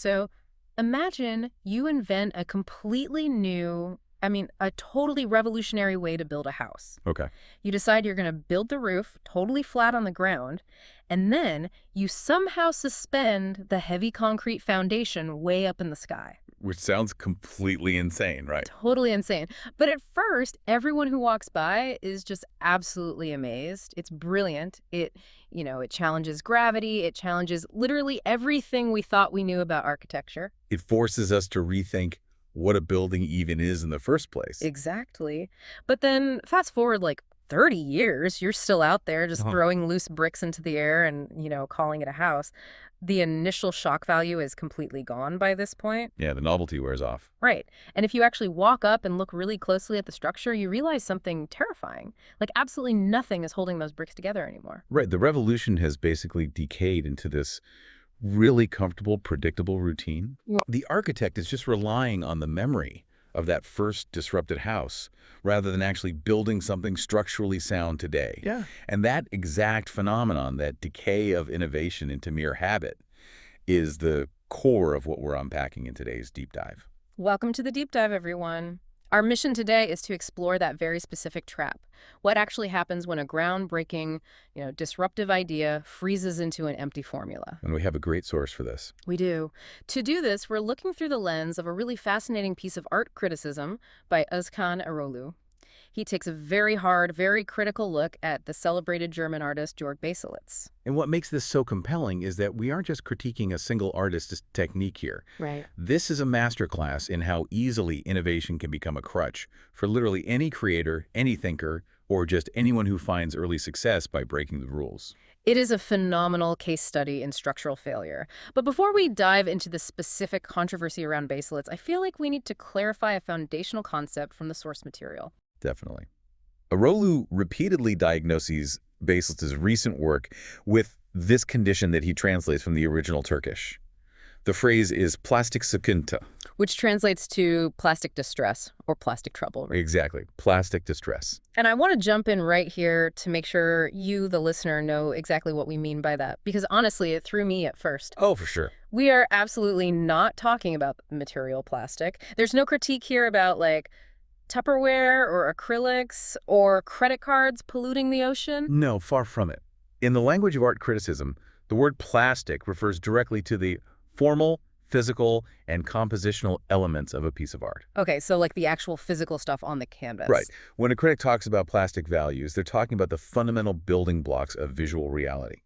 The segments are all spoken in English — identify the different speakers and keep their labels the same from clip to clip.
Speaker 1: So imagine you invent a completely new, a totally revolutionary way to build a house.
Speaker 2: Okay.
Speaker 1: You decide you're going to build the roof totally flat on the ground, and then you somehow suspend the heavy concrete foundation way up in the sky.
Speaker 2: Which sounds completely insane, right?
Speaker 1: Totally insane. But at first, everyone who walks by is just absolutely amazed. It's brilliant. It challenges gravity. It challenges literally everything we thought we knew about architecture.
Speaker 2: It forces us to rethink what a building even is in the first place.
Speaker 1: Exactly. But then fast forward like 30 years, you're still out there just
Speaker 2: Uh-huh.
Speaker 1: throwing loose bricks into the air and, calling it a house. The initial shock value is completely gone by this point.
Speaker 2: Yeah, the novelty wears off.
Speaker 1: Right. And if you actually walk up and look really closely at the structure, you realize something terrifying. Like absolutely nothing is holding those bricks together anymore.
Speaker 2: Right, the revolution has basically decayed into this really comfortable, predictable routine.
Speaker 1: Yeah.
Speaker 2: The architect is just relying on the memory of that first disrupted house rather than actually building something structurally sound today.
Speaker 3: Yeah.
Speaker 2: And that exact phenomenon, that decay of innovation into mere habit, is the core of what we're unpacking in today's deep dive.
Speaker 1: Welcome to the deep dive, everyone. Our mission today is to explore that very specific trap. What actually happens when a groundbreaking, disruptive idea freezes into an empty formula?
Speaker 2: And we have a great source for this.
Speaker 1: We do. To do this, we're looking through the lens of a really fascinating piece of art criticism by Özkan Eroğlu. He takes a very hard, very critical look at the celebrated German artist Georg Baselitz.
Speaker 2: And what makes this so compelling is that we aren't just critiquing a single artist's technique here.
Speaker 1: Right.
Speaker 2: This is a masterclass in how easily innovation can become a crutch for literally any creator, any thinker, or just anyone who finds early success by breaking the rules.
Speaker 1: It is a phenomenal case study in structural failure. But before we dive into the specific controversy around Baselitz, I feel like we need to clarify a foundational concept from the source material.
Speaker 2: Definitely. Eroğlu repeatedly diagnoses Baselitz's recent work with this condition that he translates from the original Turkish. The phrase is plastik sıkıntı.
Speaker 1: Which translates to plastic distress or plastic trouble. Right?
Speaker 2: Exactly. Plastic distress.
Speaker 1: And I want to jump in right here to make sure you, the listener, know exactly what we mean by that. Because honestly, it threw me at first.
Speaker 2: Oh, for sure.
Speaker 1: We are absolutely not talking about material plastic. There's no critique here about, like, Tupperware or acrylics or credit cards polluting the ocean.
Speaker 2: No, far from it. In the language of art criticism, the word plastic refers directly to the formal, physical, and compositional elements of a piece of art.
Speaker 1: Okay, so like the actual physical stuff on the canvas.
Speaker 2: Right. When a critic talks about plastic values, they're talking about the fundamental building blocks of visual reality.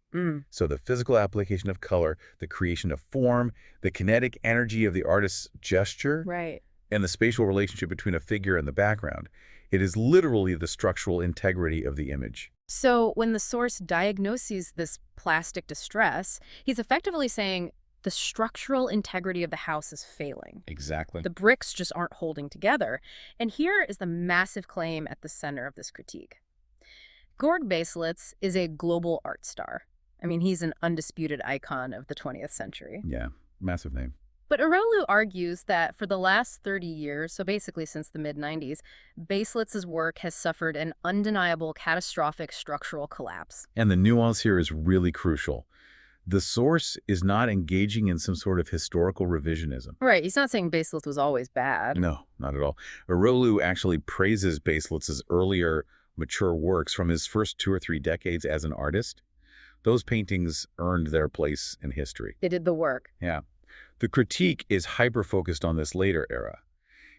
Speaker 2: So the physical application of color, the creation of form, the kinetic energy of the artist's gesture,
Speaker 1: Right.
Speaker 2: and the spatial relationship between a figure and the background. It is literally the structural integrity of the image.
Speaker 1: So when the source diagnoses this plastic distress, he's effectively saying the structural integrity of the house is failing.
Speaker 2: Exactly.
Speaker 1: The bricks just aren't holding together. And here is the massive claim at the center of this critique. Georg Baselitz is a global art star. I mean, he's an undisputed icon of the 20th century.
Speaker 2: Yeah, massive name.
Speaker 1: But Eroğlu argues that for the last 30 years, so basically since the mid-90s, Baselitz's work has suffered an undeniable catastrophic structural collapse.
Speaker 2: And the nuance here is really crucial. The source is not engaging in some sort of historical revisionism.
Speaker 1: Right, he's not saying Baselitz was always bad.
Speaker 2: No, not at all. Eroğlu actually praises Baselitz's earlier, mature works from his first 2 or 3 decades as an artist. Those paintings earned their place in history.
Speaker 1: They did the work.
Speaker 2: Yeah. The critique is hyper-focused on this later era.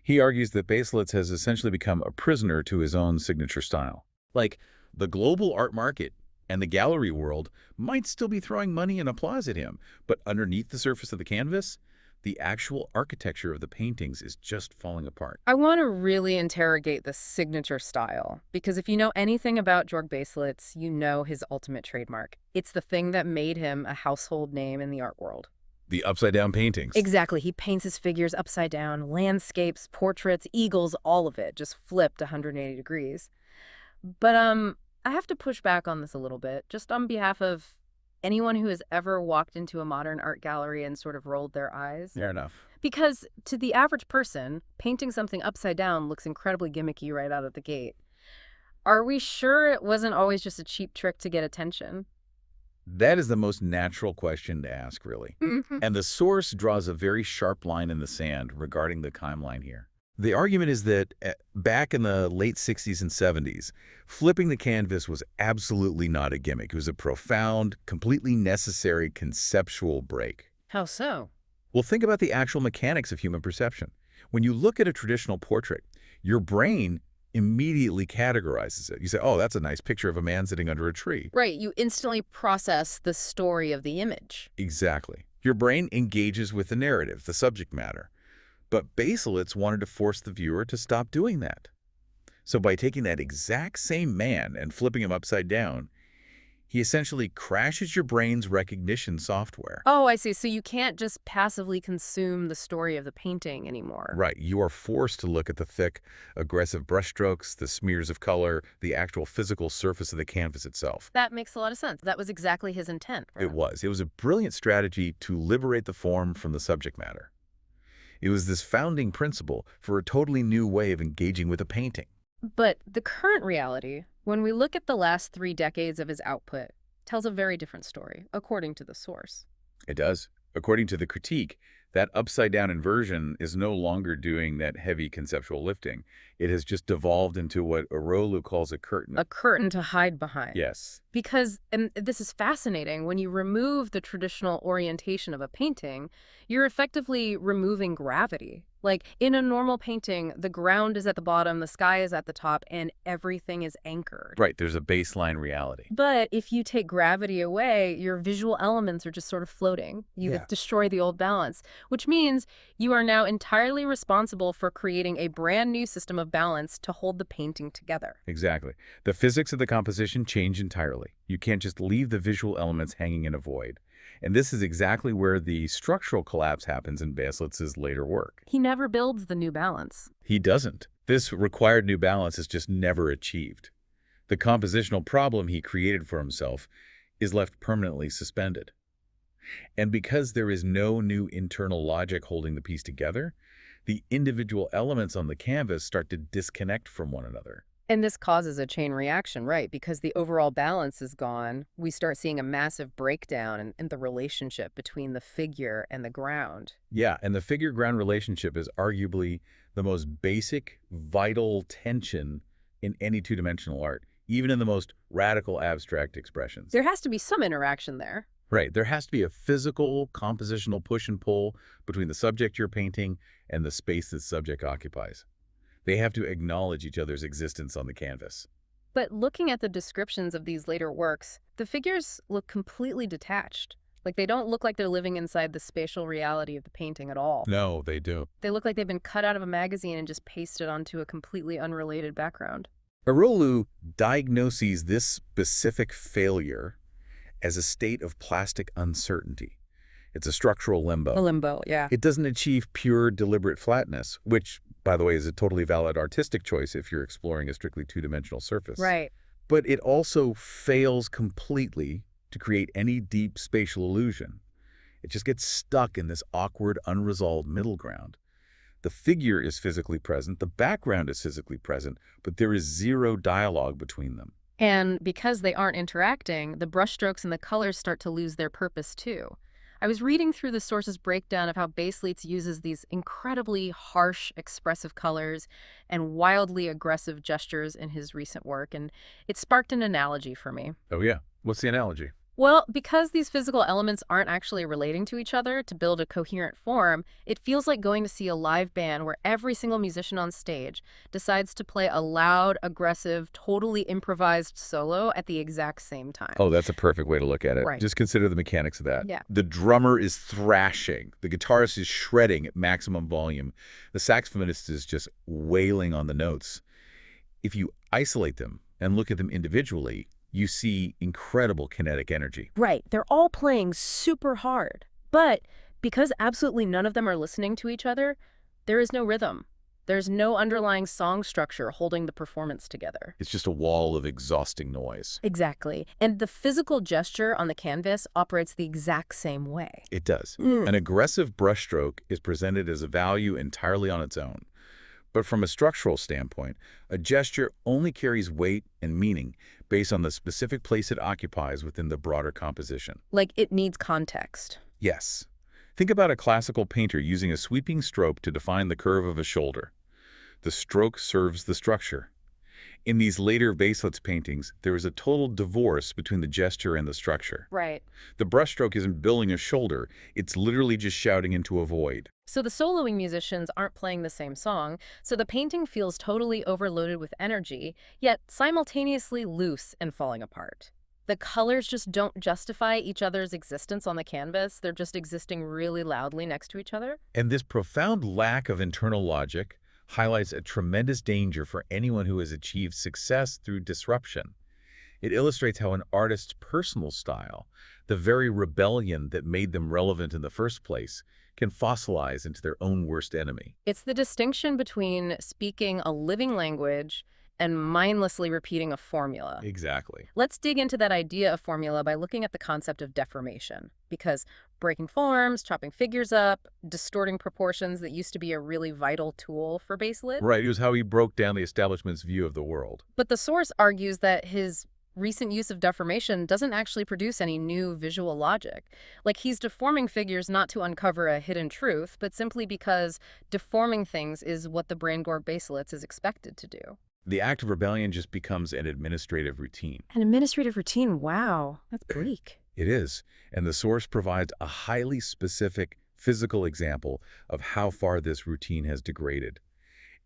Speaker 2: He argues that Baselitz has essentially become a prisoner to his own signature style. Like, the global art market and the gallery world might still be throwing money and applause at him, but underneath the surface of the canvas, the actual architecture of the paintings is just falling apart.
Speaker 1: I want to really interrogate the signature style, because if you know anything about Georg Baselitz, you know his ultimate trademark. It's the thing that made him a household name in the art world.
Speaker 2: The upside-down paintings.
Speaker 1: Exactly. He paints his figures upside down, landscapes, portraits, eagles, all of it, just flipped 180 degrees. But I have to push back on this a little bit, just on behalf of anyone who has ever walked into a modern art gallery and sort of rolled their eyes.
Speaker 2: Fair enough.
Speaker 1: Because to the average person, painting something upside down looks incredibly gimmicky right out of the gate. Are we sure it wasn't always just a cheap trick to get attention?
Speaker 2: That is the most natural question to ask, really.
Speaker 1: Mhm.
Speaker 2: And the source draws a very sharp line in the sand regarding the timeline here. The argument is that back in the late 60s and 70s, flipping the canvas was absolutely not a gimmick. It was a profound, completely necessary conceptual break.
Speaker 1: How so?
Speaker 2: Well, think about the actual mechanics of human perception. When you look at a traditional portrait, your brain immediately categorizes it. You say, oh, that's a nice picture of a man sitting under a tree.
Speaker 1: Right, you instantly process the story of the image.
Speaker 2: Exactly. Your brain engages with the narrative, the subject matter. But Baselitz wanted to force the viewer to stop doing that. So by taking that exact same man and flipping him upside down, he essentially crashes your brain's recognition software.
Speaker 1: Oh, I see. So you can't just passively consume the story of the painting anymore.
Speaker 2: Right. You are forced to look at the thick, aggressive brushstrokes, the smears of color, the actual physical surface of the canvas itself.
Speaker 1: That makes a lot of sense. That was exactly his intent.
Speaker 2: It was. It was a brilliant strategy to liberate the form from the subject matter. It was this founding principle for a totally new way of engaging with a painting.
Speaker 1: But the current reality, when we look at the last 3 decades of his output, tells a very different story, according to the source.
Speaker 2: It does. According to the critique, that upside-down inversion is no longer doing that heavy conceptual lifting. It has just devolved into what Eroğlu calls a curtain.
Speaker 1: A curtain to hide behind.
Speaker 2: Yes.
Speaker 1: Because, and this is fascinating, when you remove the traditional orientation of a painting, you're effectively removing gravity. Like, in a normal painting, the ground is at the bottom, the sky is at the top, and everything is anchored.
Speaker 2: Right, there's a baseline reality.
Speaker 1: But if you take gravity away, your visual elements are just sort of floating. You destroy the old balance, which means you are now entirely responsible for creating a brand new system of balance to hold the painting together.
Speaker 2: Exactly. The physics of the composition change entirely. You can't just leave the visual elements hanging in a void. And this is exactly where the structural collapse happens in Baselitz's later work.
Speaker 1: He never builds the new balance.
Speaker 2: He doesn't. This required new balance is just never achieved. The compositional problem he created for himself is left permanently suspended. And because there is no new internal logic holding the piece together, the individual elements on the canvas start to disconnect from one another.
Speaker 1: And this causes a chain reaction, right? Because the overall balance is gone. We start seeing a massive breakdown in the relationship between the figure and the ground.
Speaker 2: Yeah, and the figure-ground relationship is arguably the most basic, vital tension in any two-dimensional art, even in the most radical abstract expressions.
Speaker 1: There has to be some interaction there.
Speaker 2: Right, there has to be a physical, compositional push and pull between the subject you're painting and the space the subject occupies. They have to acknowledge each other's existence on the canvas.
Speaker 1: But looking at the descriptions of these later works, the figures look completely detached. Like, they don't look like they're living inside the spatial reality of the painting at all.
Speaker 2: No, they do.
Speaker 1: They look like they've been cut out of a magazine and just pasted onto a completely unrelated background.
Speaker 2: Eroğlu diagnoses this specific failure as a state of plastic uncertainty. It's a structural limbo.
Speaker 1: A limbo, yeah.
Speaker 2: It doesn't achieve pure, deliberate flatness, which, by the way, is a totally valid artistic choice if you're exploring a strictly two-dimensional surface.
Speaker 1: Right.
Speaker 2: But it also fails completely to create any deep spatial illusion. It just gets stuck in this awkward, unresolved middle ground. The figure is physically present, the background is physically present, but there is zero dialogue between them.
Speaker 1: And because they aren't interacting, the brushstrokes and the colors start to lose their purpose too. I was reading through the source's breakdown of how Baselitz uses these incredibly harsh, expressive colors and wildly aggressive gestures in his recent work, and it sparked an analogy for me.
Speaker 2: Oh yeah? What's the analogy?
Speaker 1: Well, because these physical elements aren't actually relating to each other to build a coherent form, it feels like going to see a live band where every single musician on stage decides to play a loud, aggressive, totally improvised solo at the exact same time.
Speaker 2: Oh, that's a perfect way to look at it.
Speaker 1: Right.
Speaker 2: Just consider the mechanics of that.
Speaker 1: Yeah.
Speaker 2: The drummer is thrashing. The guitarist is shredding at maximum volume. The saxophonist is just wailing on the notes. If you isolate them and look at them individually, you see incredible kinetic energy.
Speaker 1: Right. They're all playing super hard. But because absolutely none of them are listening to each other, there is no rhythm. There's no underlying song structure holding the performance together.
Speaker 2: It's just a wall of exhausting noise.
Speaker 1: Exactly. And the physical gesture on the canvas operates the exact same way.
Speaker 2: It does. An aggressive brushstroke is presented as a value entirely on its own. But from a structural standpoint, a gesture only carries weight and meaning based on the specific place it occupies within the broader composition.
Speaker 1: Like it needs context.
Speaker 2: Yes. Think about a classical painter using a sweeping stroke to define the curve of a shoulder. The stroke serves the structure. In these later Baselitz paintings, there is a total divorce between the gesture and the structure.
Speaker 1: Right.
Speaker 2: The brushstroke isn't building a shoulder, it's literally just shouting into a void.
Speaker 1: So the soloing musicians aren't playing the same song, so the painting feels totally overloaded with energy, yet simultaneously loose and falling apart. The colors just don't justify each other's existence on the canvas. They're just existing really loudly next to each other.
Speaker 2: And this profound lack of internal logic highlights a tremendous danger for anyone who has achieved success through disruption. It illustrates how an artist's personal style, the very rebellion that made them relevant in the first place, can fossilize into their own worst enemy.
Speaker 1: It's the distinction between speaking a living language and mindlessly repeating a formula.
Speaker 2: Exactly.
Speaker 1: Let's dig into that idea of formula by looking at the concept of deformation, because breaking forms, chopping figures up, distorting proportions that used to be a really vital tool for Baselitz.
Speaker 2: Right, it was how he broke down the establishment's view of the world.
Speaker 1: But the source argues that his recent use of deformation doesn't actually produce any new visual logic. Like he's deforming figures not to uncover a hidden truth, but simply because deforming things is what the brain Georg Baselitz is expected to do.
Speaker 2: The act of rebellion just becomes an administrative routine.
Speaker 1: An administrative routine, wow, that's bleak.
Speaker 2: It is, and the source provides a highly specific physical example of how far this routine has degraded.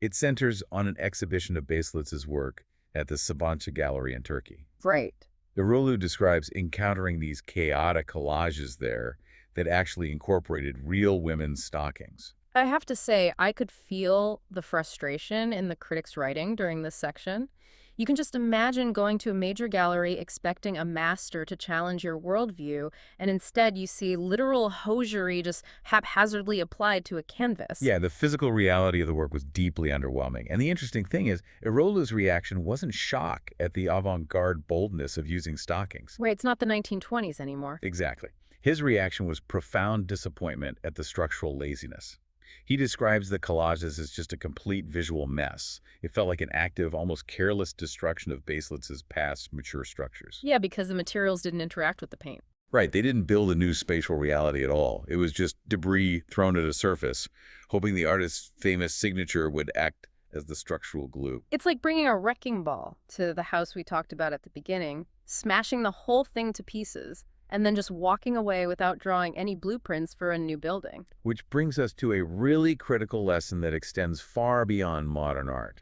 Speaker 2: It centers on an exhibition of Baselitz's work at the Sabancı Gallery in Turkey.
Speaker 1: Right.
Speaker 2: Eroğlu describes encountering these chaotic collages there that actually incorporated real women's stockings.
Speaker 1: I have to say, I could feel the frustration in the critic's writing during this section. You can just imagine going to a major gallery expecting a master to challenge your worldview, and instead you see literal hosiery just haphazardly applied to a canvas.
Speaker 2: Yeah, the physical reality of the work was deeply underwhelming. And the interesting thing is, Eroğlu's reaction wasn't shock at the avant-garde boldness of using stockings.
Speaker 1: Right, it's not the 1920s anymore.
Speaker 2: Exactly. His reaction was profound disappointment at the structural laziness. He describes the collages as just a complete visual mess. It felt like an active, almost careless destruction of Baselitz's past mature structures.
Speaker 1: Yeah, because the materials didn't interact with the paint.
Speaker 2: Right, they didn't build a new spatial reality at all. It was just debris thrown at a surface, hoping the artist's famous signature would act as the structural glue.
Speaker 1: It's like bringing a wrecking ball to the house we talked about at the beginning, smashing the whole thing to pieces, and then just walking away without drawing any blueprints for a new building.
Speaker 2: Which brings us to a really critical lesson that extends far beyond modern art.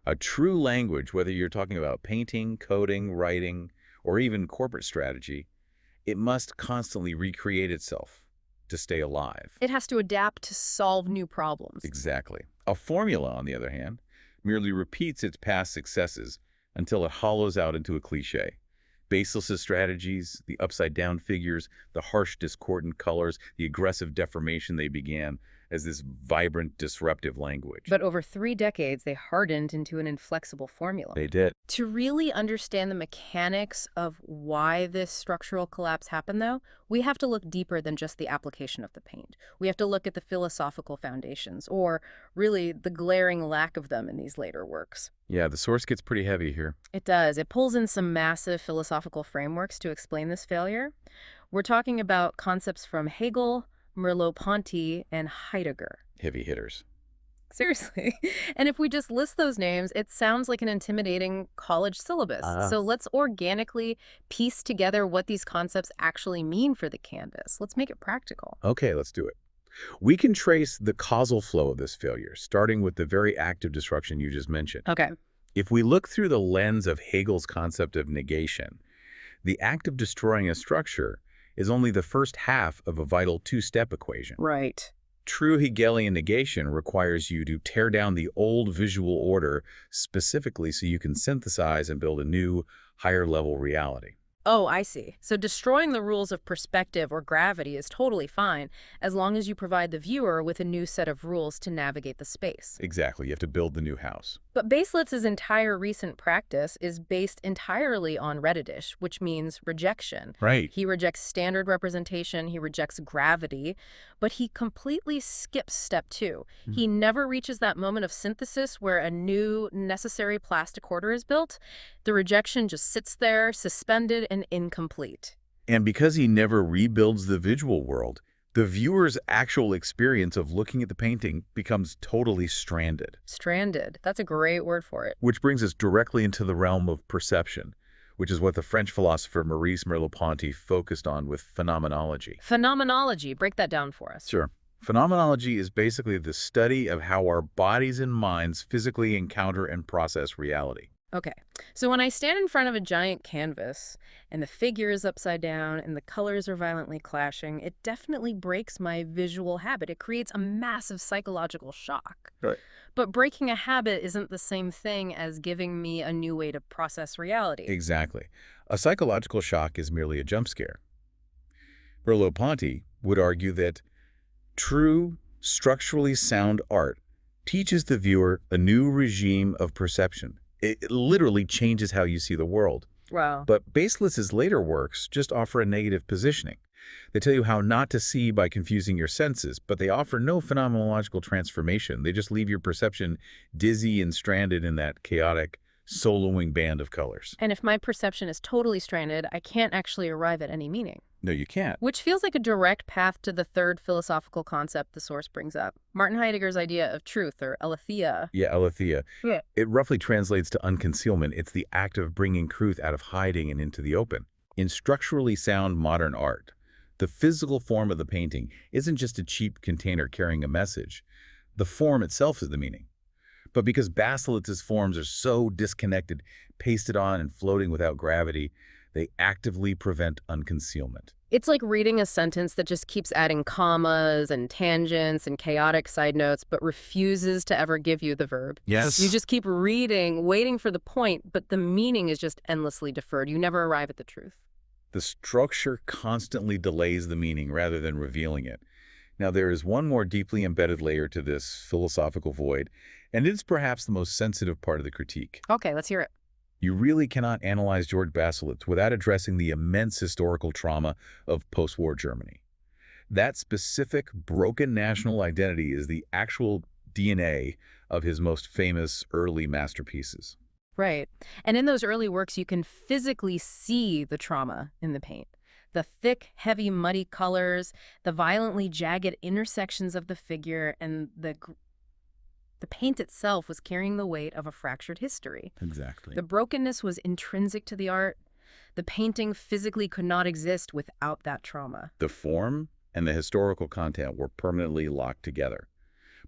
Speaker 2: A true language, whether you're talking about painting, coding, writing, or even corporate strategy, it must constantly recreate itself to stay alive.
Speaker 1: It has to adapt to solve new problems.
Speaker 2: Exactly. A formula, on the other hand, merely repeats its past successes until it hollows out into a cliché. Baselitz's strategies, the upside-down figures, the harsh discordant colors, the aggressive deformation they began as this vibrant, disruptive language.
Speaker 1: But over 3 decades, they hardened into an inflexible formula.
Speaker 2: They did.
Speaker 1: To really understand the mechanics of why this structural collapse happened, though, we have to look deeper than just the application of the paint. We have to look at the philosophical foundations, or really the glaring lack of them in these later works.
Speaker 2: Yeah, the source gets pretty heavy here.
Speaker 1: It does. It pulls in some massive philosophical frameworks to explain this failure. We're talking about concepts from Hegel, Merleau-Ponty, and Heidegger.
Speaker 2: Heavy hitters.
Speaker 1: Seriously. And if we just list those names, it sounds like an intimidating college syllabus. So let's organically piece together what these concepts actually mean for the canvas. Let's make it practical.
Speaker 2: Okay, let's do it. We can trace the causal flow of this failure, starting with the very act of destruction you just mentioned.
Speaker 1: Okay.
Speaker 2: If we look through the lens of Hegel's concept of negation, the act of destroying a structure is only the first half of a vital two-step equation.
Speaker 1: Right.
Speaker 2: True Hegelian negation requires you to tear down the old visual order specifically so you can synthesize and build a new, higher-level reality.
Speaker 1: Oh, I see. So destroying the rules of perspective or gravity is totally fine, as long as you provide the viewer with a new set of rules to navigate the space.
Speaker 2: Exactly. You have to build the new house.
Speaker 1: But Baselitz's entire recent practice is based entirely on Reddish, which means rejection.
Speaker 2: Right.
Speaker 1: He rejects standard representation, he rejects gravity, But he completely skips step two.
Speaker 2: Mhm.
Speaker 1: He never reaches that moment of synthesis where a new necessary plastic order is built. The rejection just sits there, suspended and incomplete.
Speaker 2: And because he never rebuilds the visual world, the viewer's actual experience of looking at the painting becomes totally stranded.
Speaker 1: Stranded. That's a great word for it.
Speaker 2: Which brings us directly into the realm of perception, which is what the French philosopher Maurice Merleau-Ponty focused on with phenomenology.
Speaker 1: Phenomenology. Break that down for us.
Speaker 2: Sure. Phenomenology is basically the study of how our bodies and minds physically encounter and process reality.
Speaker 1: Okay, so when I stand in front of a giant canvas and the figure is upside down and the colors are violently clashing, it definitely breaks my visual habit. It creates a massive psychological shock.
Speaker 2: Right.
Speaker 1: But breaking a habit isn't the same thing as giving me a new way to process reality.
Speaker 2: Exactly. A psychological shock is merely a jump scare. Merleau-Ponty would argue that true, structurally sound art teaches the viewer a new regime of perception. It literally changes how you see the world.
Speaker 1: Wow.
Speaker 2: But Baselitz's later works just offer a negative positioning. They tell you how not to see by confusing your senses, but they offer no phenomenological transformation. They just leave your perception dizzy and stranded in that chaotic, soloing band of colors.
Speaker 1: And if my perception is totally stranded, I can't actually arrive at any meaning.
Speaker 2: No, you can't.
Speaker 1: Which feels like a direct path to the third philosophical concept the source brings up. Martin Heidegger's idea of truth, or aletheia.
Speaker 2: Yeah, aletheia.
Speaker 1: Yeah.
Speaker 2: It roughly translates to unconcealment. It's the act of bringing truth out of hiding and into the open. In structurally sound modern art, the physical form of the painting isn't just a cheap container carrying a message. The form itself is the meaning. But because Baselitz's forms are so disconnected, pasted on and floating without gravity, they actively prevent unconcealment.
Speaker 1: It's like reading a sentence that just keeps adding commas and tangents and chaotic side notes, but refuses to ever give you the verb.
Speaker 2: Yes.
Speaker 1: You just keep reading, waiting for the point, but the meaning is just endlessly deferred. You never arrive at the truth.
Speaker 2: The structure constantly delays the meaning rather than revealing it. Now, there is one more deeply embedded layer to this philosophical void, and it's perhaps the most sensitive part of the critique.
Speaker 1: Okay, let's hear it.
Speaker 2: You really cannot analyze Georg Baselitz without addressing the immense historical trauma of post-war Germany. That specific broken national identity is the actual DNA of his most famous early masterpieces.
Speaker 1: Right. And in those early works, you can physically see the trauma in the paint. The thick, heavy, muddy colors, the violently jagged intersections of the figure, and the paint itself was carrying the weight of a fractured history.
Speaker 2: Exactly.
Speaker 1: The brokenness was intrinsic to the art. The painting physically could not exist without that trauma.
Speaker 2: The form and the historical content were permanently locked together.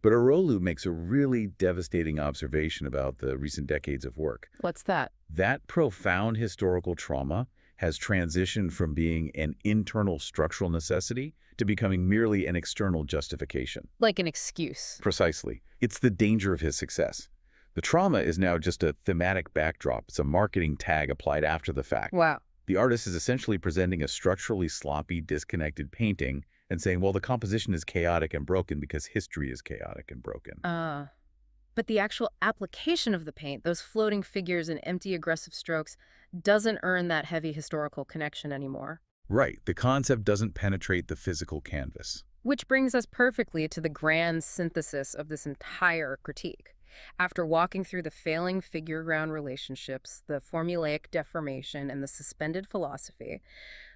Speaker 2: But Eroğlu makes a really devastating observation about the recent decades of work.
Speaker 1: What's that?
Speaker 2: That profound historical trauma has transitioned from being an internal structural necessity to becoming merely an external justification.
Speaker 1: Like an excuse.
Speaker 2: Precisely. It's the danger of his success. The trauma is now just a thematic backdrop. It's a marketing tag applied after the fact.
Speaker 1: Wow.
Speaker 2: The artist is essentially presenting a structurally sloppy, disconnected painting and saying, well, the composition is chaotic and broken because history is chaotic and broken.
Speaker 1: But the actual application of the paint, those floating figures and empty aggressive strokes, doesn't earn that heavy historical connection anymore.
Speaker 2: Right. The concept doesn't penetrate the physical canvas.
Speaker 1: Which brings us perfectly to the grand synthesis of this entire critique. After walking through the failing figure-ground relationships, the formulaic deformation, and the suspended philosophy,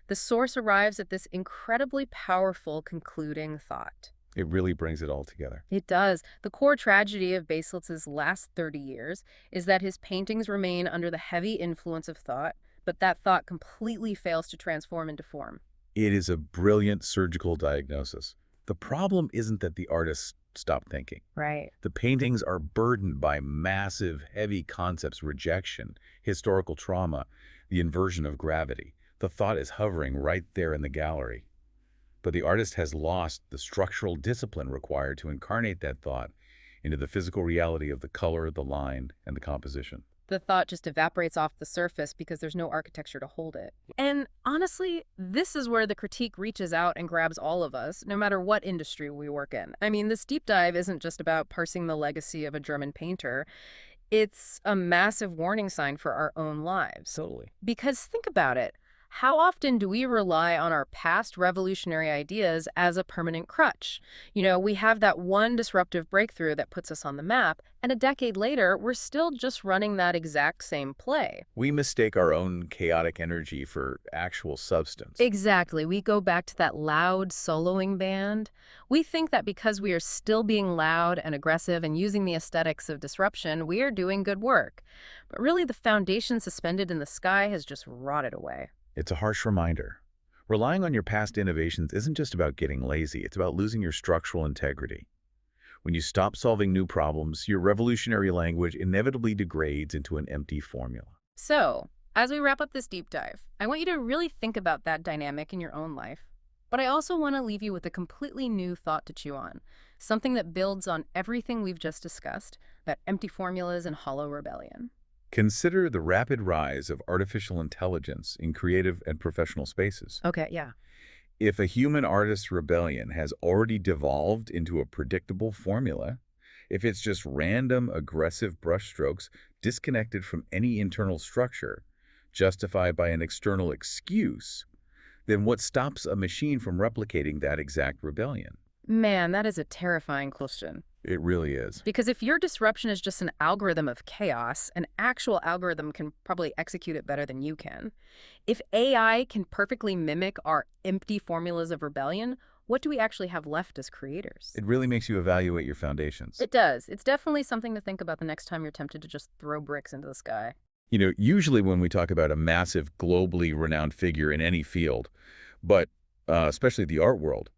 Speaker 1: the source arrives at this incredibly powerful concluding thought.
Speaker 2: It really brings it all together.
Speaker 1: It does. The core tragedy of Baselitz's last 30 years is that his paintings remain under the heavy influence of thought, but that thought completely fails to transform into form.
Speaker 2: It is a brilliant surgical diagnosis. The problem isn't that the artist stopped thinking.
Speaker 1: Right.
Speaker 2: The paintings are burdened by massive, heavy concepts, rejection, historical trauma, the inversion of gravity. The thought is hovering right there in the gallery. But the artist has lost the structural discipline required to incarnate that thought into the physical reality of the color, the line, and the composition.
Speaker 1: The thought just evaporates off the surface because there's no architecture to hold it. And honestly, this is where the critique reaches out and grabs all of us, no matter what industry we work in. I mean, this deep dive isn't just about parsing the legacy of a German painter. It's a massive warning sign for our own lives.
Speaker 2: Totally.
Speaker 1: Because think about it. How often do we rely on our past revolutionary ideas as a permanent crutch? We have that one disruptive breakthrough that puts us on the map, and a decade later, we're still just running that exact same play.
Speaker 2: We mistake our own chaotic energy for actual substance.
Speaker 1: Exactly. We go back to that loud soloing band. We think that because we are still being loud and aggressive and using the aesthetics of disruption, we are doing good work. But really, the foundation suspended in the sky has just rotted away.
Speaker 2: It's a harsh reminder. Relying on your past innovations isn't just about getting lazy, it's about losing your structural integrity. When you stop solving new problems, your revolutionary language inevitably degrades into an empty formula.
Speaker 1: So, as we wrap up this deep dive, I want you to really think about that dynamic in your own life. But I also want to leave you with a completely new thought to chew on, something that builds on everything we've just discussed, about empty formulas and hollow rebellion.
Speaker 2: Consider the rapid rise of artificial intelligence in creative and professional spaces.
Speaker 1: Okay, yeah.
Speaker 2: If a human artist's rebellion has already devolved into a predictable formula, if it's just random, aggressive brushstrokes disconnected from any internal structure, justified by an external excuse, then what stops a machine from replicating that exact rebellion?
Speaker 1: Man, that is a terrifying question.
Speaker 2: It really is.
Speaker 1: Because if your disruption is just an algorithm of chaos, an actual algorithm can probably execute it better than you can. If AI can perfectly mimic our empty formulas of rebellion, what do we actually have left as creators?
Speaker 2: It really makes you evaluate your foundations.
Speaker 1: It does. It's definitely something to think about the next time you're tempted to just throw bricks into the sky.
Speaker 2: Usually when we talk about a massive, globally renowned figure in any field, but especially the art world,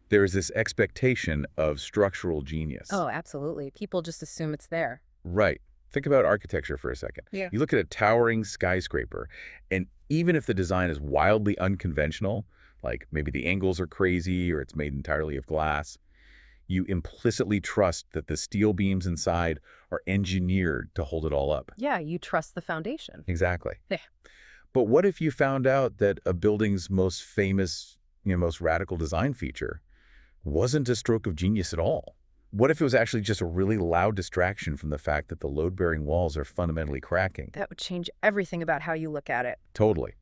Speaker 2: there is this expectation of structural genius.
Speaker 1: Oh, absolutely. People just assume it's there.
Speaker 2: Right. Think about architecture for a second.
Speaker 1: Yeah.
Speaker 2: You look at a towering skyscraper, and even if the design is wildly unconventional, like maybe the angles are crazy or it's made entirely of glass, you implicitly trust that the steel beams inside are engineered to hold it all up.
Speaker 1: Yeah, you trust the foundation.
Speaker 2: Exactly.
Speaker 1: Yeah.
Speaker 2: But what if you found out that a building's most famous, most radical design feature wasn't a stroke of genius at all? What if it was actually just a really loud distraction from the fact that the load-bearing walls are fundamentally cracking?
Speaker 1: That would change everything about how you look at it.
Speaker 2: Totally.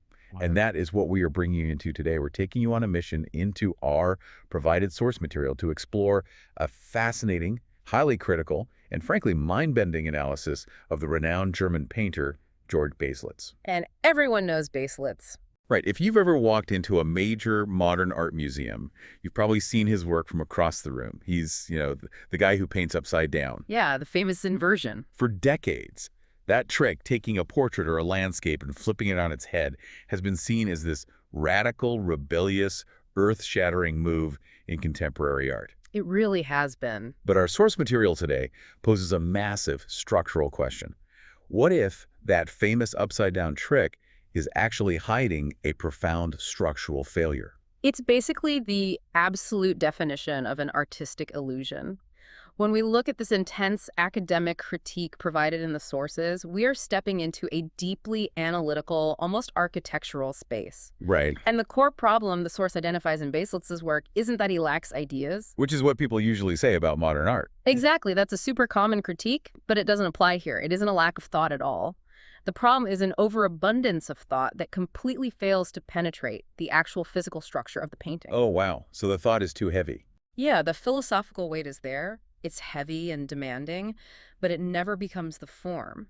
Speaker 2: And that is what we are bringing you into today. We're taking you on a mission into our provided source material to explore a fascinating, highly critical, and frankly mind-bending analysis of the renowned German painter, Georg Baselitz.
Speaker 1: And everyone knows Baselitz.
Speaker 2: Right. If you've ever walked into a major modern art museum, you've probably seen his work from across the room. He's, the guy who paints upside down.
Speaker 1: Yeah, the famous inversion.
Speaker 2: For decades, that trick, taking a portrait or a landscape and flipping it on its head, has been seen as this radical, rebellious, earth-shattering move in contemporary art.
Speaker 1: It really has been.
Speaker 2: But our source material today poses a massive structural question. What if that famous upside-down trick is actually hiding a profound structural failure?
Speaker 1: It's basically the absolute definition of an artistic illusion. When we look at this intense academic critique provided in the sources, we are stepping into a deeply analytical, almost architectural space.
Speaker 2: Right.
Speaker 1: And the core problem the source identifies in Baselitz's work isn't that he lacks ideas.
Speaker 2: Which is what people usually say about modern art.
Speaker 1: Exactly. That's a super common critique, but it doesn't apply here. It isn't a lack of thought at all. The problem is an overabundance of thought that completely fails to penetrate the actual physical structure of the painting.
Speaker 2: Oh, wow. So the thought is too heavy.
Speaker 1: Yeah, the philosophical weight is there. It's heavy and demanding, but it never becomes the form.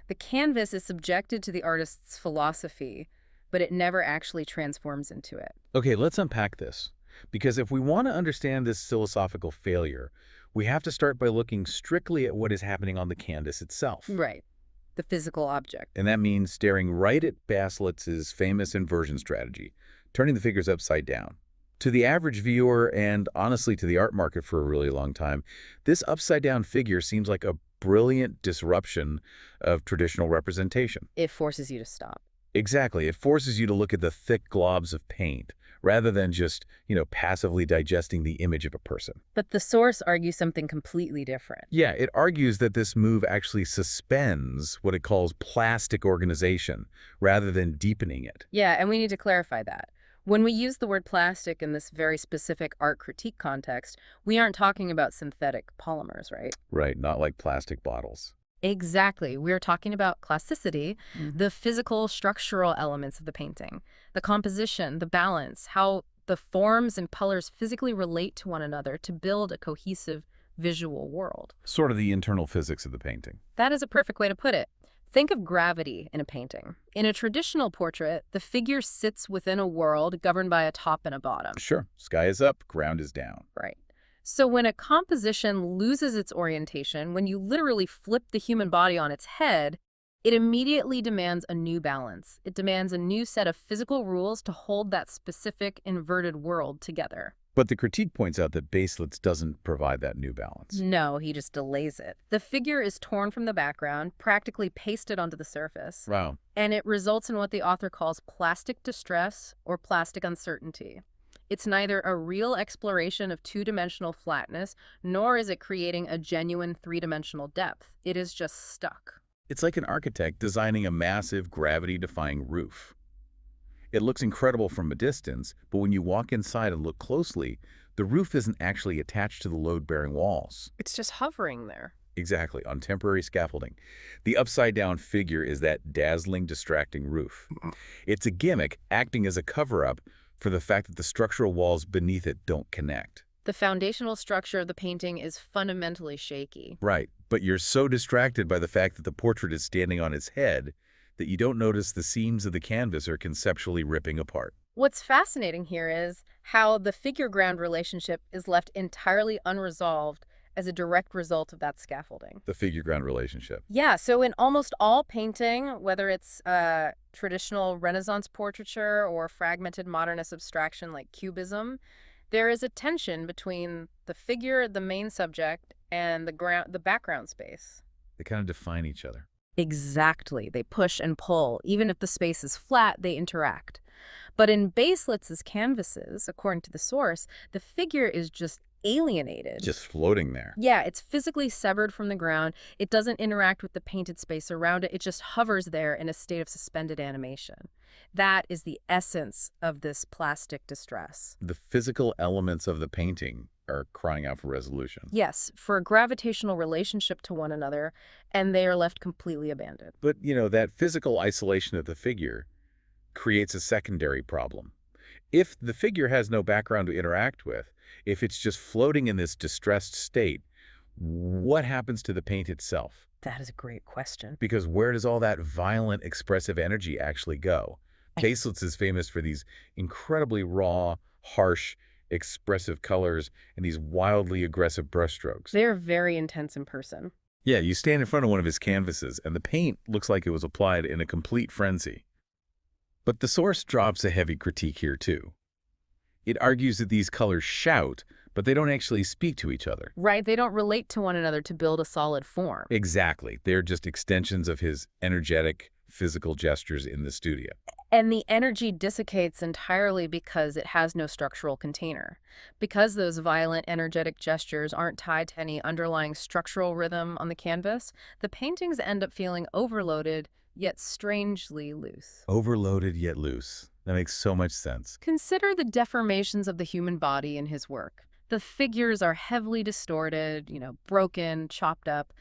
Speaker 1: The canvas is subjected to the artist's philosophy, but it never actually transforms into it.
Speaker 2: Okay, let's unpack this. Because if we want to understand this philosophical failure, we have to start by looking strictly at what is happening on the canvas itself.
Speaker 1: Right. The physical object.
Speaker 2: And that means staring right at Baselitz's famous inversion strategy, turning the figures upside down. To the average viewer, and honestly to the art market for a really long time, this upside-down figure seems like a brilliant disruption of traditional representation.
Speaker 1: It forces you to stop.
Speaker 2: Exactly. It forces you to look at the thick globs of paint, rather than just, passively digesting the image of a person.
Speaker 1: But the source argues something completely different.
Speaker 2: Yeah, it argues that this move actually suspends what it calls plastic organization, rather than deepening it.
Speaker 1: Yeah, and we need to clarify that. When we use the word plastic in this very specific art critique context, we aren't talking about synthetic polymers, right?
Speaker 2: Right, not like plastic bottles.
Speaker 1: Exactly. We're talking about plasticity,
Speaker 2: Mhm.
Speaker 1: the physical, structural elements of the painting, the composition, the balance, how the forms and colors physically relate to one another to build a cohesive visual world.
Speaker 2: Sort of the internal physics of the painting.
Speaker 1: That is a perfect way to put it. Think of gravity in a painting. In a traditional portrait, the figure sits within a world governed by a top and a bottom.
Speaker 2: Sure, sky is up, ground is down.
Speaker 1: Right. So when a composition loses its orientation, when you literally flip the human body on its head, it immediately demands a new balance. It demands a new set of physical rules to hold that specific inverted world together.
Speaker 2: But the critique points out that Baselitz doesn't provide that new balance.
Speaker 1: No, he just delays it. The figure is torn from the background, practically pasted onto the surface,
Speaker 2: Wow.
Speaker 1: and it results in what the author calls plastic distress or plastic uncertainty. It's neither a real exploration of two-dimensional flatness, nor is it creating a genuine three-dimensional depth. It is just stuck.
Speaker 2: It's like an architect designing a massive, gravity-defying roof. It looks incredible from a distance, but when you walk inside and look closely, the roof isn't actually attached to the load-bearing walls.
Speaker 1: It's just hovering there.
Speaker 2: Exactly, on temporary scaffolding. The upside-down figure is that dazzling, distracting roof. It's a gimmick acting as a cover-up for the fact that the structural walls beneath it don't connect.
Speaker 1: The foundational structure of the painting is fundamentally shaky.
Speaker 2: Right, but you're so distracted by the fact that the portrait is standing on its head that you don't notice the seams of the canvas are conceptually ripping apart.
Speaker 1: What's fascinating here is how the figure-ground relationship is left entirely unresolved as a direct result of that scaffolding.
Speaker 2: The figure-ground relationship.
Speaker 1: Yeah, so in almost all painting, whether it's traditional Renaissance portraiture or fragmented modernist abstraction like Cubism, there is a tension between the figure, the main subject, and the background space.
Speaker 2: They kind of define each other.
Speaker 1: Exactly. They push and pull. Even if the space is flat, they interact. But in Baselitz's canvases, according to the source, the figure is just alienated.
Speaker 2: Just floating there.
Speaker 1: Yeah, it's physically severed from the ground. It doesn't interact with the painted space around it. It just hovers there in a state of suspended animation. That is the essence of this plastic distress.
Speaker 2: The physical elements of the painting are crying out for resolution.
Speaker 1: Yes, for a gravitational relationship to one another, and they are left completely abandoned.
Speaker 2: But, that physical isolation of the figure creates a secondary problem. If the figure has no background to interact with, if it's just floating in this distressed state, what happens to the paint itself?
Speaker 1: That is a great question.
Speaker 2: Because where does all that violent, expressive energy actually go? Baselitz is famous for these incredibly raw, harsh, expressive colors and these wildly aggressive brushstrokes.
Speaker 1: They're very intense in person.
Speaker 2: Yeah, you stand in front of one of his canvases, and the paint looks like it was applied in a complete frenzy. But the source drops a heavy critique here, too. It argues that these colors shout, but they don't actually speak to each other.
Speaker 1: Right, they don't relate to one another to build a solid form.
Speaker 2: Exactly. They're just extensions of his energetic, physical gestures in the studio.
Speaker 1: And the energy dissipates entirely because it has no structural container. Because those violent, energetic gestures aren't tied to any underlying structural rhythm on the canvas, the paintings end up feeling overloaded, yet strangely loose.
Speaker 2: Overloaded yet loose. That makes so much sense.
Speaker 1: Consider the deformations of the human body in his work. The figures are heavily distorted, broken, chopped up.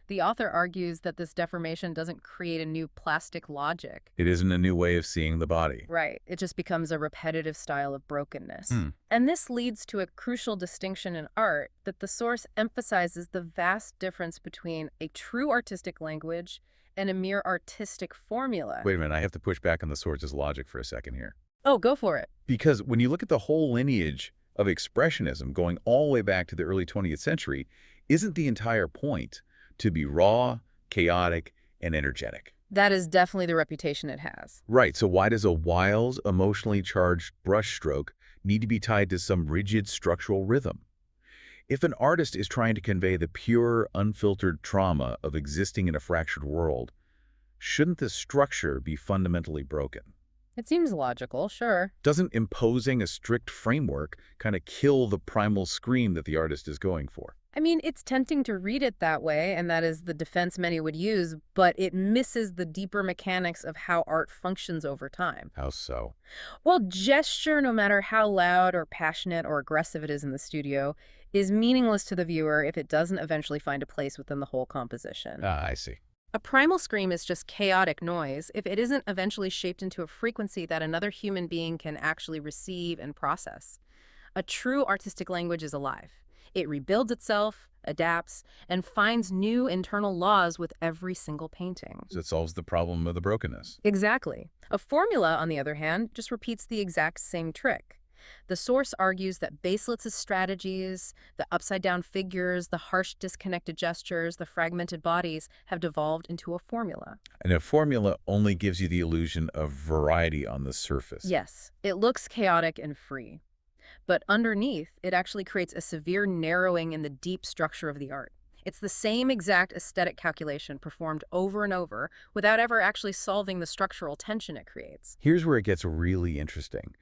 Speaker 1: The author argues that this deformation doesn't create a new plastic logic.
Speaker 2: It isn't a new way of seeing the body.
Speaker 1: Right. It just becomes a repetitive style of brokenness.
Speaker 2: Hmm.
Speaker 1: And this leads to a crucial distinction in art that the source emphasizes the vast difference between a true artistic language and a mere artistic formula.
Speaker 2: Wait a minute, I have to push back on the source's logic for a second here.
Speaker 1: Oh, go for it.
Speaker 2: Because when you look at the whole lineage of Expressionism going all the way back to the early 20th century, isn't the entire point to be raw, chaotic, and energetic?
Speaker 1: That is definitely the reputation it has.
Speaker 2: Right, so why does a wild, emotionally charged brushstroke need to be tied to some rigid structural rhythm? If an artist is trying to convey the pure, unfiltered trauma of existing in a fractured world, shouldn't the structure be fundamentally broken?
Speaker 1: It seems logical, sure.
Speaker 2: Doesn't imposing a strict framework kind of kill the primal scream that the artist is going for?
Speaker 1: I mean, it's tempting to read it that way, and that is the defense many would use, but it misses the deeper mechanics of how art functions over time.
Speaker 2: How so?
Speaker 1: Well, gesture, no matter how loud or passionate or aggressive it is in the studio, is meaningless to the viewer if it doesn't eventually find a place within the whole composition.
Speaker 2: Ah, I see.
Speaker 1: A primal scream is just chaotic noise if it isn't eventually shaped into a frequency that another human being can actually receive and process. A true artistic language is alive. It rebuilds itself, adapts, and finds new internal laws with every single painting.
Speaker 2: So it solves the problem of the brokenness.
Speaker 1: Exactly. A formula, on the other hand, just repeats the exact same trick. The source argues that Baselitz's strategies, the upside-down figures, the harsh disconnected gestures, the fragmented bodies have devolved into a formula.
Speaker 2: And a formula only gives you the illusion of variety on the surface.
Speaker 1: Yes, it looks chaotic and free. But underneath, it actually creates a severe narrowing in the deep structure of the art. It's the same exact aesthetic calculation performed over and over without ever actually solving the structural tension it creates.
Speaker 2: Here's where it gets really interesting.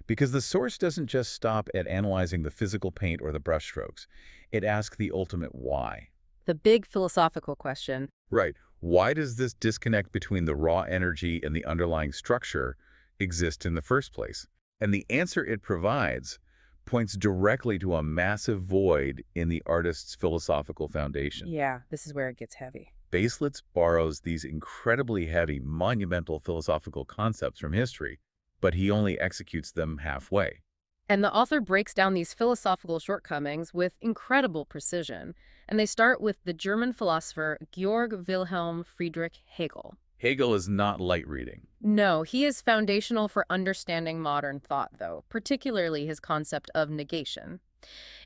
Speaker 2: Because the source doesn't just stop at analyzing the physical paint or the brushstrokes. It asks the ultimate why.
Speaker 1: The big philosophical question.
Speaker 2: Right. Why does this disconnect between the raw energy and the underlying structure exist in the first place? And the answer it provides points directly to a massive void in the artist's philosophical foundation.
Speaker 1: Yeah, this is where it gets heavy.
Speaker 2: Baselitz borrows these incredibly heavy, monumental philosophical concepts from history, but he only executes them halfway.
Speaker 1: And the author breaks down these philosophical shortcomings with incredible precision. And they start with the German philosopher Georg Wilhelm Friedrich Hegel.
Speaker 2: Hegel is not light reading.
Speaker 1: No, he is foundational for understanding modern thought, though, particularly his concept of negation.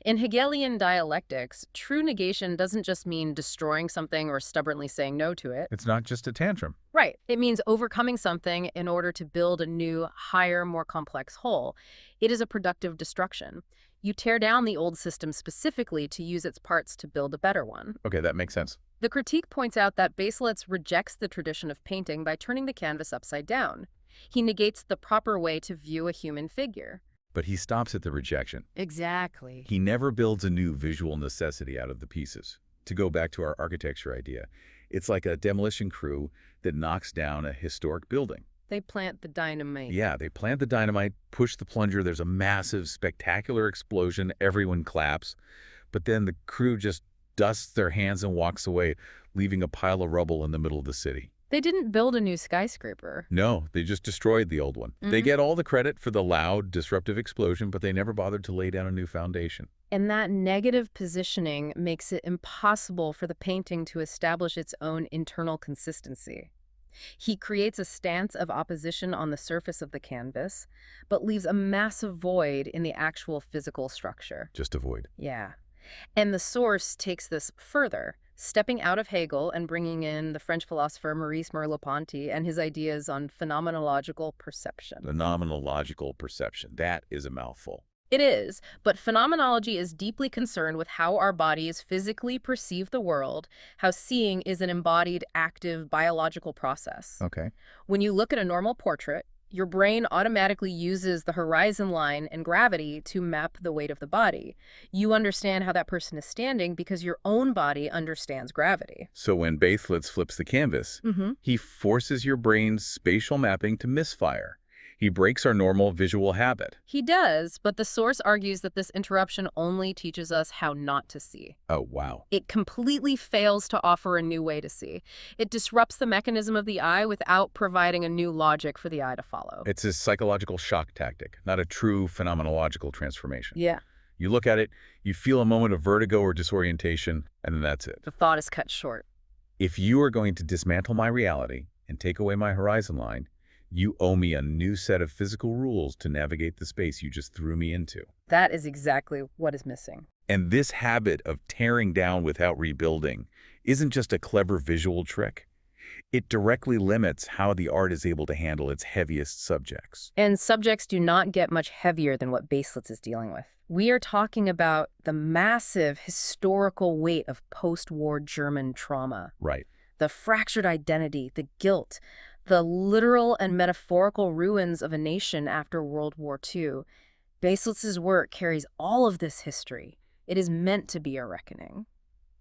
Speaker 1: In Hegelian dialectics, true negation doesn't just mean destroying something or stubbornly saying no to it.
Speaker 2: It's not just a tantrum.
Speaker 1: Right. It means overcoming something in order to build a new, higher, more complex whole. It is a productive destruction. You tear down the old system specifically to use its parts to build a better one.
Speaker 2: Okay, that makes sense.
Speaker 1: The critique points out that Baselitz rejects the tradition of painting by turning the canvas upside down. He negates the proper way to view a human figure.
Speaker 2: But he stops at the rejection.
Speaker 1: Exactly.
Speaker 2: He never builds a new visual necessity out of the pieces. To go back to our architecture idea, it's like a demolition crew that knocks down a historic building.
Speaker 1: They plant the dynamite.
Speaker 2: Yeah, they plant the dynamite, push the plunger, there's a massive, spectacular explosion, everyone claps. But then the crew just dusts their hands and walks away, leaving a pile of rubble in the middle of the city.
Speaker 1: They didn't build a new skyscraper.
Speaker 2: No, they just destroyed the old one. They get all the credit for the loud, disruptive explosion, but they never bothered to lay down a new foundation.
Speaker 1: And that negative positioning makes it impossible for the painting to establish its own internal consistency. He creates a stance of opposition on the surface of the canvas, but leaves a massive void in the actual physical structure.
Speaker 2: Just a void.
Speaker 1: Yeah. And the source takes this further, stepping out of Hegel and bringing in the French philosopher Maurice Merleau-Ponty and his ideas on phenomenological perception.
Speaker 2: Phenomenological perception. That is a mouthful.
Speaker 1: It is, but phenomenology is deeply concerned with how our bodies physically perceive the world, how seeing is an embodied, active, biological process.
Speaker 2: Okay.
Speaker 1: When you look at a normal portrait, your brain automatically uses the horizon line and gravity to map the weight of the body. You understand how that person is standing because your own body understands gravity.
Speaker 2: So when Baselitz flips the canvas, he forces your brain's spatial mapping to misfire. He breaks our normal visual habit.
Speaker 1: He does, but the source argues that this interruption only teaches us how not to see.
Speaker 2: Oh, wow.
Speaker 1: It completely fails to offer a new way to see. It disrupts the mechanism of the eye without providing a new logic for the eye to follow.
Speaker 2: It's a psychological shock tactic, not a true phenomenological transformation.
Speaker 1: Yeah.
Speaker 2: You look at it, you feel a moment of vertigo or disorientation, and then that's it.
Speaker 1: The thought is cut short.
Speaker 2: If you are going to dismantle my reality and take away my horizon line, you owe me a new set of physical rules to navigate the space you just threw me into.
Speaker 1: That is exactly what is missing.
Speaker 2: And this habit of tearing down without rebuilding isn't just a clever visual trick. It directly limits how the art is able to handle its heaviest subjects.
Speaker 1: And subjects do not get much heavier than what Baselitz is dealing with. We are talking about the massive historical weight of post-war German trauma.
Speaker 2: Right.
Speaker 1: The fractured identity, the guilt, the literal and metaphorical ruins of a nation after World War II. Baselitz's work carries all of this history. It is meant to be a reckoning.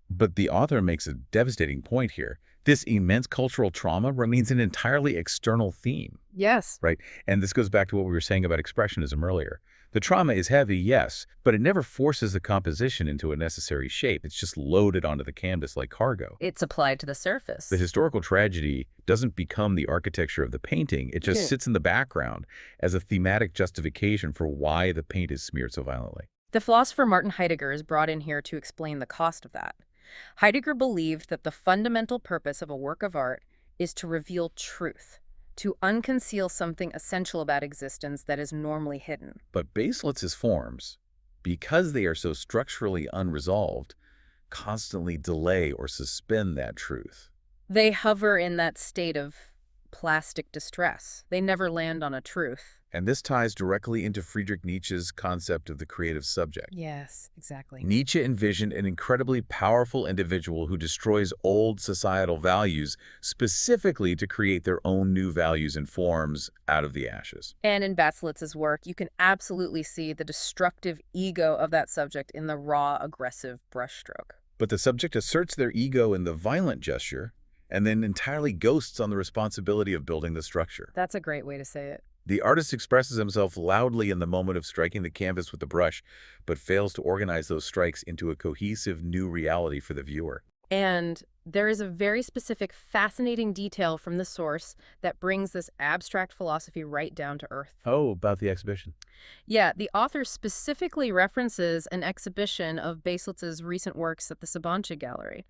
Speaker 2: But the author makes a devastating point here. This immense cultural trauma remains an entirely external theme.
Speaker 1: Yes.
Speaker 2: Right? And this goes back to what we were saying about expressionism earlier. The trauma is heavy, yes, but it never forces the composition into a necessary shape. It's just loaded onto the canvas like cargo.
Speaker 1: It's applied to the
Speaker 2: The
Speaker 1: surface.
Speaker 2: historical tragedy doesn't become the architecture of the painting. It just sits in the background as a thematic justification for why the paint is smeared so violently.
Speaker 1: The philosopher Martin Heidegger is brought in here to explain the cost of that. Heidegger believed that the fundamental purpose of a work of art is to reveal truth, to unconceal something essential about existence that is normally hidden.
Speaker 2: But Baselitz's forms, because they are so structurally unresolved, constantly delay or suspend that truth.
Speaker 1: They hover in that state of plastic distress. They never land on a truth.
Speaker 2: And this ties directly into Friedrich Nietzsche's concept of the creative subject.
Speaker 1: Yes, exactly.
Speaker 2: Nietzsche envisioned an incredibly powerful individual who destroys old societal values specifically to create their own new values and forms out of the ashes.
Speaker 1: And in Baselitz's work, you can absolutely see the destructive ego of that subject in the raw, aggressive brushstroke.
Speaker 2: But the subject asserts their ego in the violent gesture and then entirely ghosts on the responsibility of building the structure.
Speaker 1: That's a great way to say it.
Speaker 2: The artist expresses himself loudly in the moment of striking the canvas with the brush, but fails to organize those strikes into a cohesive new reality for the viewer.
Speaker 1: And there is a very specific, fascinating detail from the source that brings this abstract philosophy right down to earth.
Speaker 2: Oh, about the exhibition.
Speaker 1: Yeah, the author specifically references an exhibition of Baselitz's recent works at the Sabancı Gallery.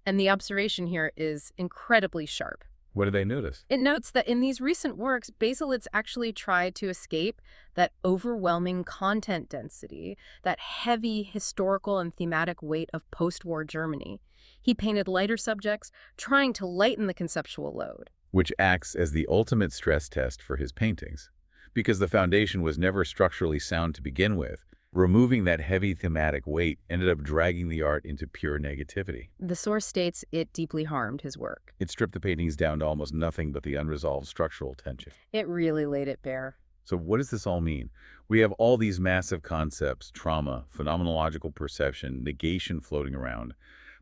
Speaker 1: And the observation here is incredibly sharp.
Speaker 2: What did they notice?
Speaker 1: It notes that in these recent works, Baselitz actually tried to escape that overwhelming content density, that heavy historical and thematic weight of post-war Germany. He painted lighter subjects, trying to lighten the conceptual load.
Speaker 2: Which acts as the ultimate stress test for his paintings. Because the foundation was never structurally sound to begin with, removing that heavy thematic weight ended up dragging the art into pure negativity.
Speaker 1: The source states it deeply harmed his work.
Speaker 2: It stripped the paintings down to almost nothing but the unresolved structural tension.
Speaker 1: It really laid it bare.
Speaker 2: So what does this all mean? We have all these massive concepts, trauma, phenomenological perception, negation floating around.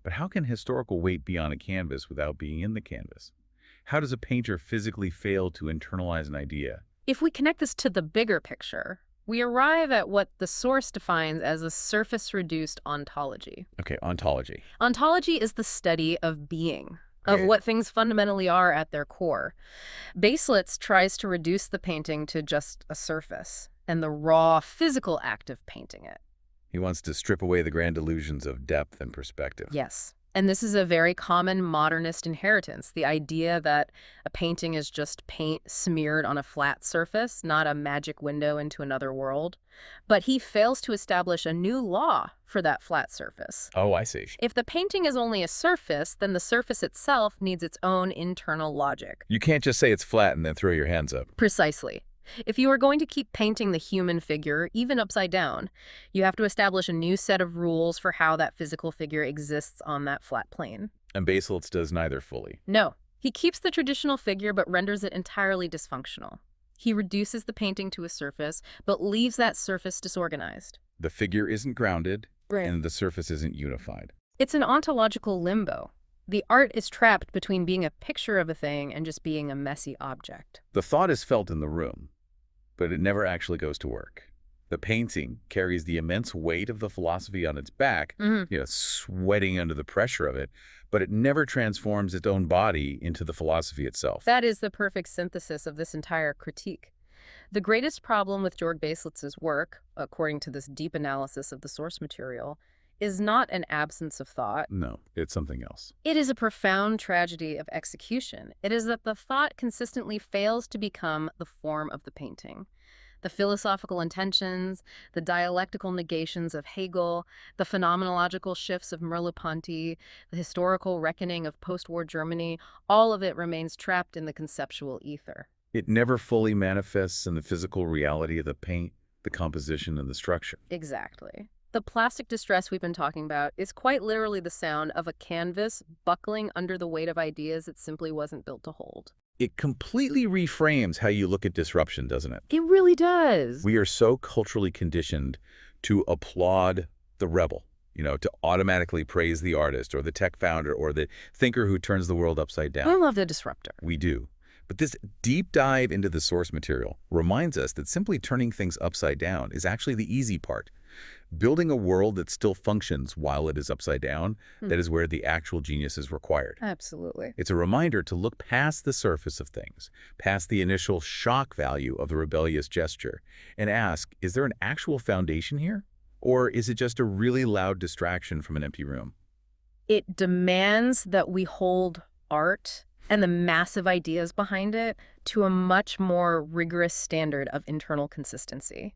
Speaker 2: But how can historical weight be on a canvas without being in the canvas? How does a painter physically fail to internalize an idea?
Speaker 1: If we connect this to the bigger picture, we arrive at what the source defines as a surface-reduced ontology.
Speaker 2: Okay, ontology.
Speaker 1: Ontology is the study of being, of
Speaker 2: Okay.
Speaker 1: what things fundamentally are at their core. Baselitz tries to reduce the painting to just a surface and the raw physical act of painting it.
Speaker 2: He wants to strip away the grand illusions of depth and perspective.
Speaker 1: Yes. And this is a very common modernist inheritance, the idea that a painting is just paint smeared on a flat surface, not a magic window into another world. But he fails to establish a new law for that flat surface.
Speaker 2: Oh, I see.
Speaker 1: If the painting is only a surface, then the surface itself needs its own internal logic.
Speaker 2: You can't just say it's flat and then throw your hands up.
Speaker 1: Precisely. If you are going to keep painting the human figure, even upside down, you have to establish a new set of rules for how that physical figure exists on that flat plane.
Speaker 2: And Baselitz does neither fully.
Speaker 1: No, he keeps the traditional figure but renders it entirely dysfunctional. He reduces the painting to a surface, but leaves that surface disorganized.
Speaker 2: The figure isn't grounded,
Speaker 1: Right.
Speaker 2: and the surface isn't unified.
Speaker 1: It's an ontological limbo. The art is trapped between being a picture of a thing and just being a messy object.
Speaker 2: The thought is felt in the room, but it never actually goes to work. The painting carries the immense weight of the philosophy on its back, sweating under the pressure of it, but it never transforms its own body into the philosophy itself.
Speaker 1: That is the perfect synthesis of this entire critique. The greatest problem with Georg Baselitz's work, according to this deep analysis of the source material, is not an absence of thought.
Speaker 2: No, it's something else.
Speaker 1: It is a profound tragedy of execution. It is that the thought consistently fails to become the form of the painting. The philosophical intentions, the dialectical negations of Hegel, the phenomenological shifts of Merleau-Ponty, the historical reckoning of post-war Germany, all of it remains trapped in the conceptual ether.
Speaker 2: It never fully manifests in the physical reality of the paint, the composition, and the structure.
Speaker 1: Exactly. The plastic distress we've been talking about is quite literally the sound of a canvas buckling under the weight of ideas it simply wasn't built to hold.
Speaker 2: It completely reframes how you look at disruption, doesn't it?
Speaker 1: It really does.
Speaker 2: We are so culturally conditioned to applaud the rebel, to automatically praise the artist or the tech founder or the thinker who turns the world upside
Speaker 1: I
Speaker 2: down.
Speaker 1: love the disruptor.
Speaker 2: We do. But this deep dive into the source material reminds us that simply turning things upside down is actually the easy part. Building a world that still functions while it is upside down,
Speaker 1: Hmm.
Speaker 2: that is where the actual genius is required.
Speaker 1: Absolutely.
Speaker 2: It's a reminder to look past the surface of things, past the initial shock value of the rebellious gesture, and ask, is there an actual foundation here? Or is it just a really loud distraction from an empty room?
Speaker 1: It demands that we hold art and the massive ideas behind it to a much more rigorous standard of internal consistency.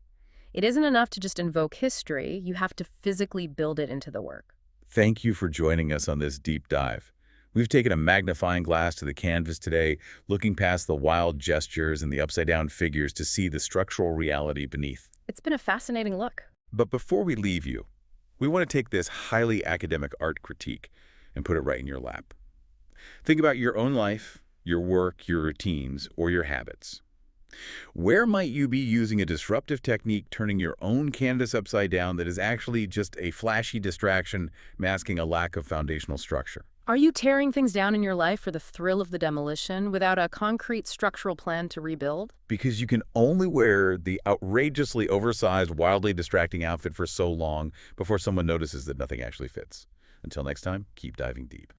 Speaker 1: It isn't enough to just invoke history, you have to physically build it into the work.
Speaker 2: Thank you for joining us on this deep dive. We've taken a magnifying glass to the canvas today, looking past the wild gestures and the upside-down figures to see the structural reality beneath.
Speaker 1: It's been a fascinating look.
Speaker 2: But before we leave you, we want to take this highly academic art critique and put it right in your lap. Think about your own life, your work, your routines, or your habits. Where might you be using a disruptive technique turning your own canvas upside down that is actually just a flashy distraction masking a lack of foundational structure?
Speaker 1: Are you tearing things down in your life for the thrill of the demolition without a concrete structural plan to rebuild?
Speaker 2: Because you can only wear the outrageously oversized, wildly distracting outfit for so long before someone notices that nothing actually fits. Until next time, keep diving deep.